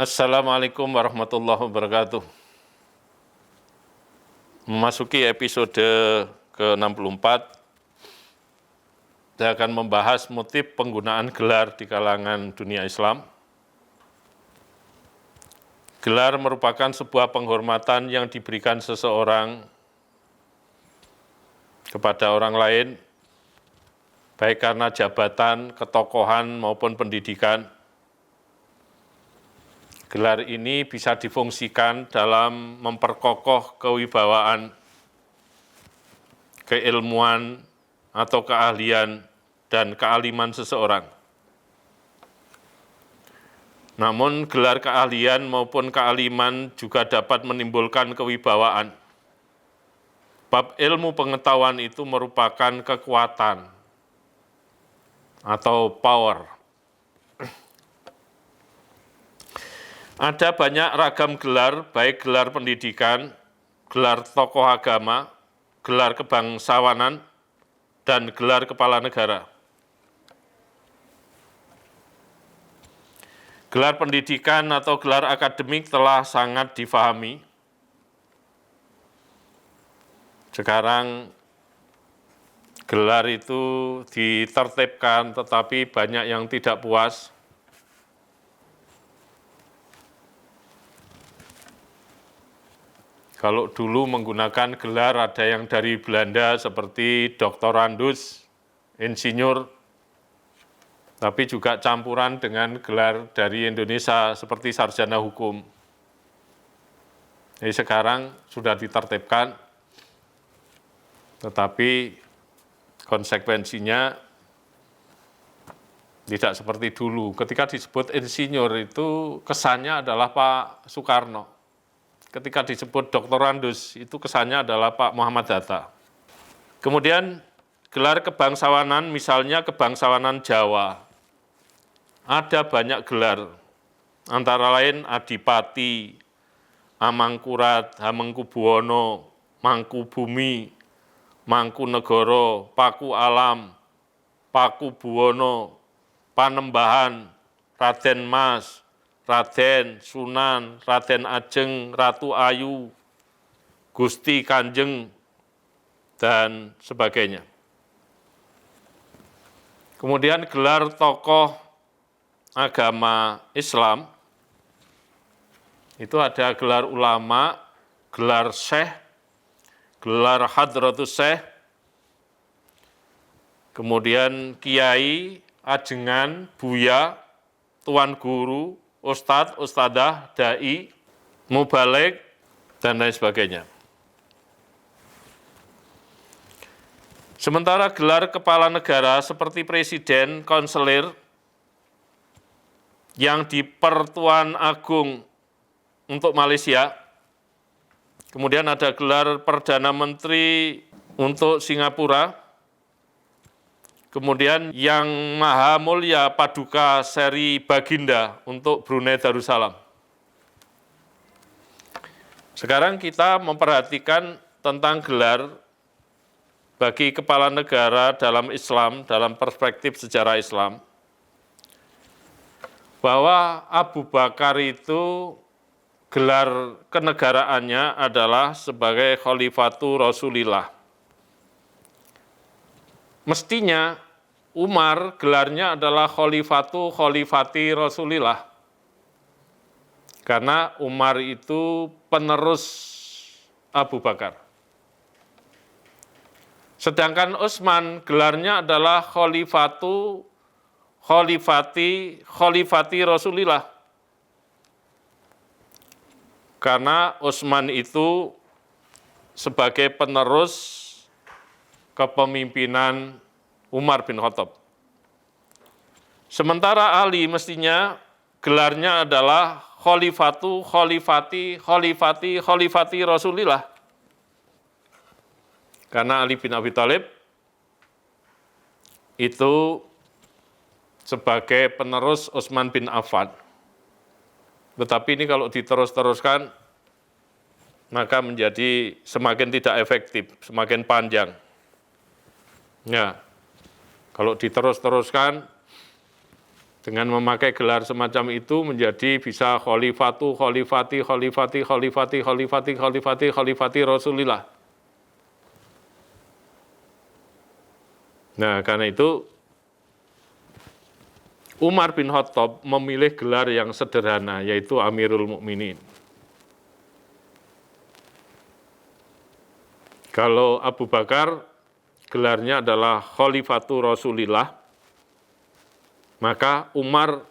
Assalamualaikum warahmatullahi wabarakatuh. Memasuki episode ke-64, saya akan membahas motif penggunaan gelar di kalangan dunia Islam. Gelar merupakan sebuah penghormatan yang diberikan seseorang kepada orang lain, baik karena jabatan, ketokohan, maupun pendidikan. Gelar ini bisa difungsikan dalam memperkokoh kewibawaan, keilmuan, atau keahlian dan kealiman seseorang. Namun, gelar keahlian maupun kealiman juga dapat menimbulkan kewibawaan. Bab ilmu pengetahuan itu merupakan kekuatan atau power. Ada banyak ragam gelar, baik gelar pendidikan, gelar tokoh agama, gelar kebangsawanan, dan gelar kepala negara. Gelar pendidikan atau gelar akademik telah sangat difahami. Sekarang gelar itu ditertibkan, tetapi banyak yang tidak puas. Kalau dulu menggunakan gelar ada yang dari Belanda seperti doktorandus, insinyur, tapi juga campuran dengan gelar dari Indonesia seperti sarjana hukum. Jadi sekarang sudah ditertibkan, tetapi konsekuensinya tidak seperti dulu. Ketika disebut insinyur itu kesannya adalah Pak Soekarno. Ketika disebut doktorandus, itu kesannya adalah Pak Muhammad Hatta. Kemudian gelar kebangsawanan, misalnya kebangsawanan Jawa. Ada banyak gelar, antara lain Adipati, Amangkurat, Hamengkubuwono, Mangkubumi, Mangkunegoro, Paku Alam, Paku Buwono, Panembahan, Raden Mas, Raden, Sunan, Raden Ajeng, Ratu Ayu, Gusti Kanjeng, dan sebagainya. Kemudian gelar tokoh agama Islam, itu ada gelar ulama, gelar syekh, gelar hadratus syekh, kemudian kiai, ajengan, buya, tuan guru, ustadz, ustadzah, dai, mubaligh, dan lain sebagainya. Sementara gelar kepala negara seperti presiden, konselir, yang di Pertuan Agung untuk Malaysia, kemudian ada gelar Perdana Menteri untuk Singapura, kemudian yang Maha Mulia Paduka Seri Baginda untuk Brunei Darussalam. Sekarang kita memperhatikan tentang gelar bagi kepala negara dalam Islam, dalam perspektif sejarah Islam, bahwa Abu Bakar itu gelar kenegaraannya adalah sebagai Khalifatu Rasulillah. Mestinya Umar gelarnya adalah Khalifati Rasulillah. Karena Umar itu penerus Abu Bakar. Sedangkan Utsman gelarnya adalah Khalifati Rasulillah. Karena Utsman itu sebagai penerus kepemimpinan Umar bin Khattab. Sementara Ali mestinya gelarnya adalah Khalifati Rasulillah. Karena Ali bin Abi Thalib itu sebagai penerus Utsman bin Affan. Tetapi ini kalau diterus-teruskan, maka menjadi semakin tidak efektif, semakin panjang. Ya, kalau diterus-teruskan, Dengan memakai gelar semacam itu menjadi bisa khalifatu, khalifati, khalifati, khalifati, khalifati, khalifati, khalifati Rasulillah. Nah, karena itu Umar bin Khattab memilih gelar yang sederhana, yaitu Amirul Mukminin. Kalau Abu Bakar, gelarnya adalah Khalifatu Rasulillah, maka Umar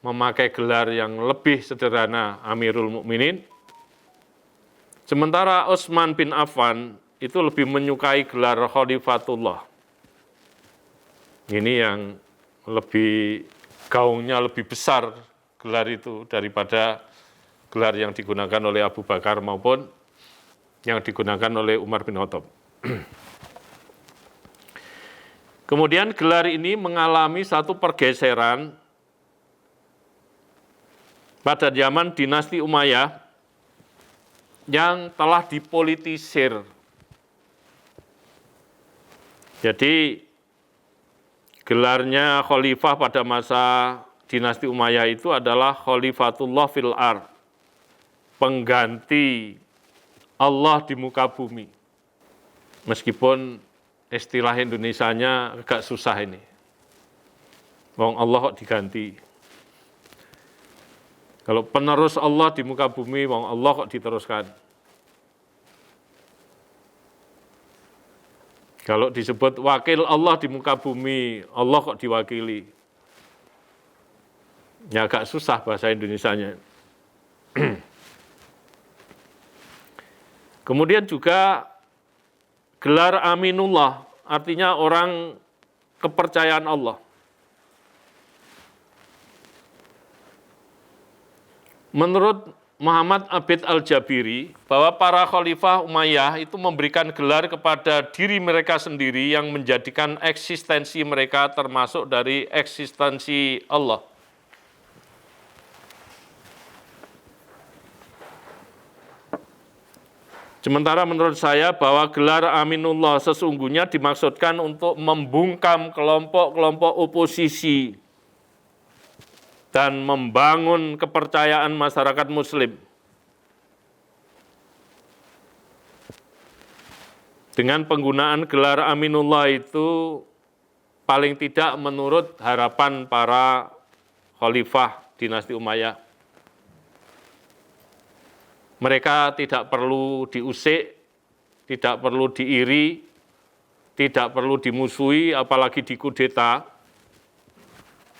memakai gelar yang lebih sederhana, Amirul Mukminin. Sementara Utsman bin Affan itu lebih menyukai gelar Khalifatullah. Ini yang lebih gaungnya lebih besar gelar itu daripada gelar yang digunakan oleh Abu Bakar maupun yang digunakan oleh Umar bin Khattab. Kemudian gelar ini mengalami satu pergeseran pada zaman dinasti Umayyah yang telah dipolitisir. Jadi gelarnya khalifah pada masa dinasti Umayyah itu adalah Khalifatullah fil ard, pengganti Allah di muka bumi. Meskipun istilah Indonesianya agak susah ini. Wong Allah kok diganti. Kalau penerus Allah di muka bumi, wong Allah kok diteruskan. Kalau disebut wakil Allah di muka bumi, Allah kok diwakili. Ya agak susah bahasa Indonesianya. Kemudian juga gelar Aminullah, artinya orang kepercayaan Allah. Menurut Muhammad Abid Al-Jabiri, bahwa para khalifah Umayyah itu memberikan gelar kepada diri mereka sendiri yang menjadikan eksistensi mereka termasuk dari eksistensi Allah. Sementara menurut saya bahwa gelar Aminullah sesungguhnya dimaksudkan untuk membungkam kelompok-kelompok oposisi dan membangun kepercayaan masyarakat Muslim. Dengan penggunaan gelar Aminullah itu paling tidak menurut harapan para khalifah dinasti Umayyah. Mereka tidak perlu diusik, tidak perlu diiri, tidak perlu dimusuhi, apalagi dikudeta.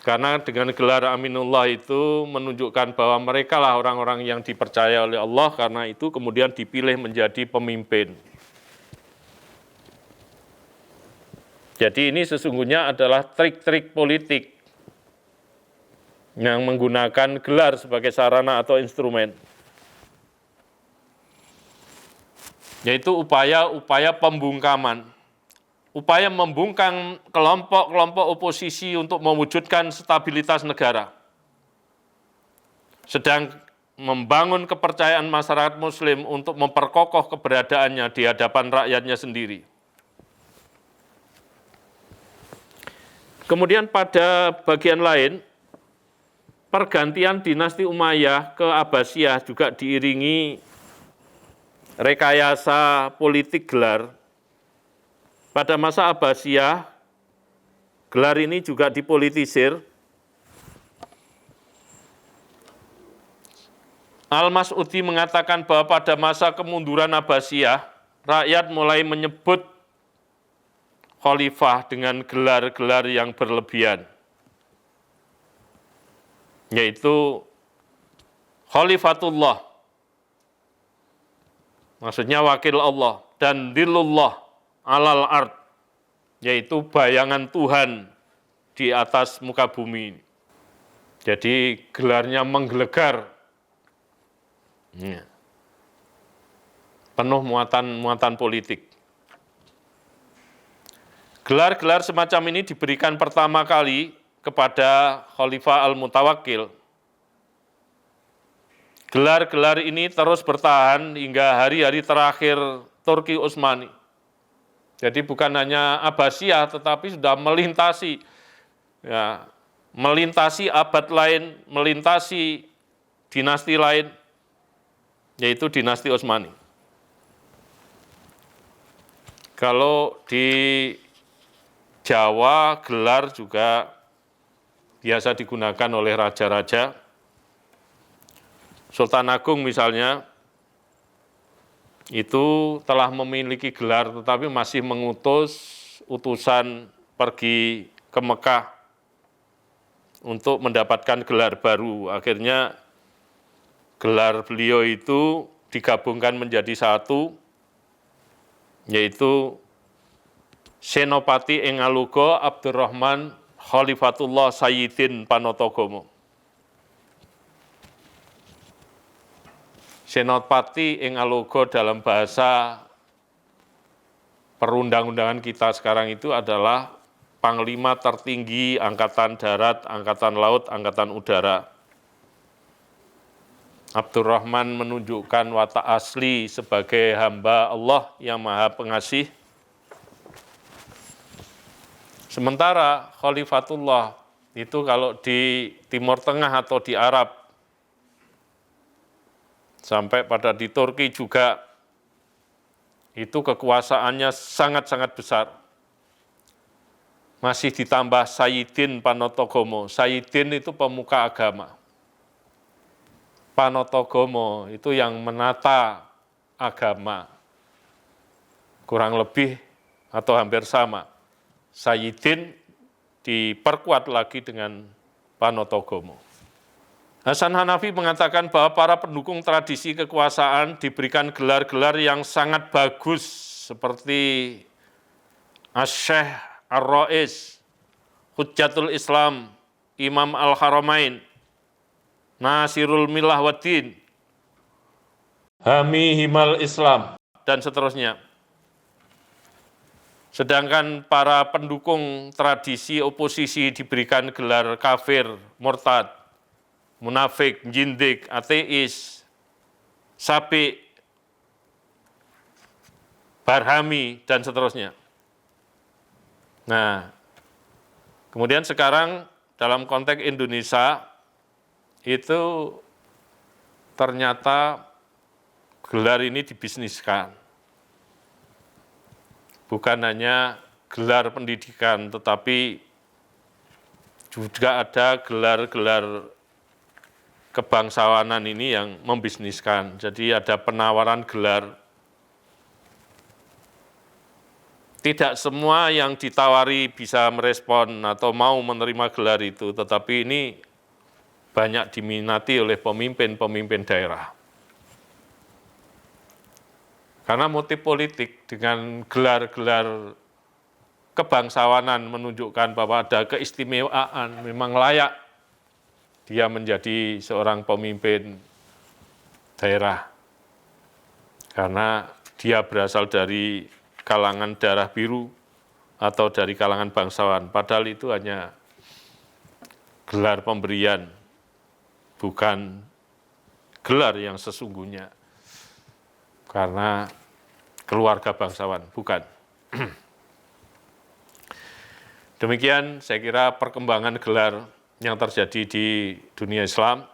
Karena dengan gelar Aminullah itu menunjukkan bahwa mereka lah orang-orang yang dipercaya oleh Allah, karena itu kemudian dipilih menjadi pemimpin. Jadi ini sesungguhnya adalah trik-trik politik yang menggunakan gelar sebagai sarana atau instrumen. Yaitu upaya pembungkaman, upaya membungkam kelompok-kelompok oposisi untuk mewujudkan stabilitas negara, sedang membangun kepercayaan masyarakat Muslim untuk memperkokoh keberadaannya di hadapan rakyatnya sendiri. Kemudian pada bagian lain, pergantian dinasti Umayyah ke Abbasiyah juga diiringi rekayasa politik gelar. Pada masa Abbasiyah, gelar ini juga dipolitisir. Al-Mas'udi mengatakan bahwa pada masa kemunduran Abbasiyah, rakyat mulai menyebut khalifah dengan gelar-gelar yang berlebihan, yaitu Khalifatullah, maksudnya wakil Allah, dan Dhillullah alal ard, yaitu bayangan Tuhan di atas muka bumi. Jadi gelarnya menggelegar, penuh muatan politik. Gelar-gelar semacam ini diberikan pertama kali kepada Khalifah Al-Mutawakkil. Gelar-gelar ini terus bertahan hingga hari-hari terakhir Turki Utsmani. Jadi bukan hanya Abbasiyah, tetapi sudah melintasi melintasi abad lain, melintasi dinasti lain, yaitu dinasti Utsmani. Kalau di Jawa, gelar juga biasa digunakan oleh raja-raja. Sultan Agung misalnya, itu telah memiliki gelar tetapi masih mengutus utusan pergi ke Mekah untuk mendapatkan gelar baru. Akhirnya gelar beliau itu digabungkan menjadi satu, yaitu Senopati ing Aluga Abdurrahman Khalifatullah Sayyidin Panotogomo. Senopati ing Aluga dalam bahasa perundang-undangan kita sekarang itu adalah Panglima tertinggi Angkatan Darat, Angkatan Laut, Angkatan Udara. Abdurrahman menunjukkan watak asli sebagai hamba Allah yang Maha Pengasih. Sementara Khalifatullah itu kalau di Timur Tengah atau di Arab, sampai pada di Turki juga, itu kekuasaannya sangat-sangat besar. Masih ditambah Sayyidin Panotogomo. Sayyidin itu pemuka agama. Panotogomo itu yang menata agama. Kurang lebih atau hampir sama. Sayyidin diperkuat lagi dengan Panotogomo. Hasan Hanafi mengatakan bahwa para pendukung tradisi kekuasaan diberikan gelar-gelar yang sangat bagus seperti Asy-Syaikh Ar-Rais, Hujjatul Islam, Imam Al-Haramain, Nasirul Millah Waddin, Hami Himal Islam, dan seterusnya. Sedangkan para pendukung tradisi oposisi diberikan gelar kafir, murtad, munafik, jindik, ateis, sabi, barhami, dan seterusnya. Nah, kemudian sekarang dalam konteks Indonesia, itu ternyata gelar ini dibisniskan. Bukan hanya gelar pendidikan, tetapi juga ada gelar-gelar kebangsawanan ini yang membisniskan. Jadi ada penawaran gelar. Tidak semua yang ditawari bisa merespon atau mau menerima gelar itu, tetapi ini banyak diminati oleh pemimpin-pemimpin daerah. Karena motif politik dengan gelar-gelar kebangsawanan menunjukkan bahwa ada keistimewaan, memang layak dia menjadi seorang pemimpin daerah. Karena dia berasal dari kalangan darah biru atau dari kalangan bangsawan. Padahal itu hanya gelar pemberian, bukan gelar yang sesungguhnya. Karena keluarga bangsawan, bukan. Demikian saya kira perkembangan gelar yang terjadi di dunia Islam.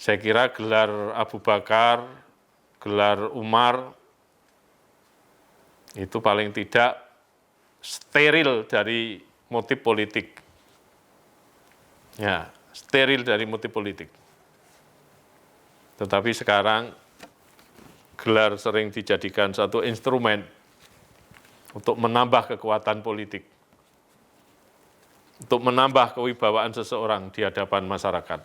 Saya kira gelar Abu Bakar, gelar Umar, itu paling tidak steril dari motif politik. Ya, steril dari motif politik. Tetapi sekarang gelar sering dijadikan satu instrumen untuk menambah kekuatan politik, untuk menambah kewibawaan seseorang di hadapan masyarakat.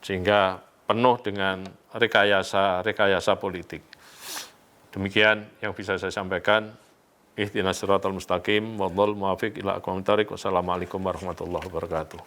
Sehingga penuh dengan rekayasa politik. Demikian yang bisa saya sampaikan. Ihdinas siratal mustaqim, wallahul muwaffiq ila aqwamit thoriq. Wassalamualaikum warahmatullahi wabarakatuh.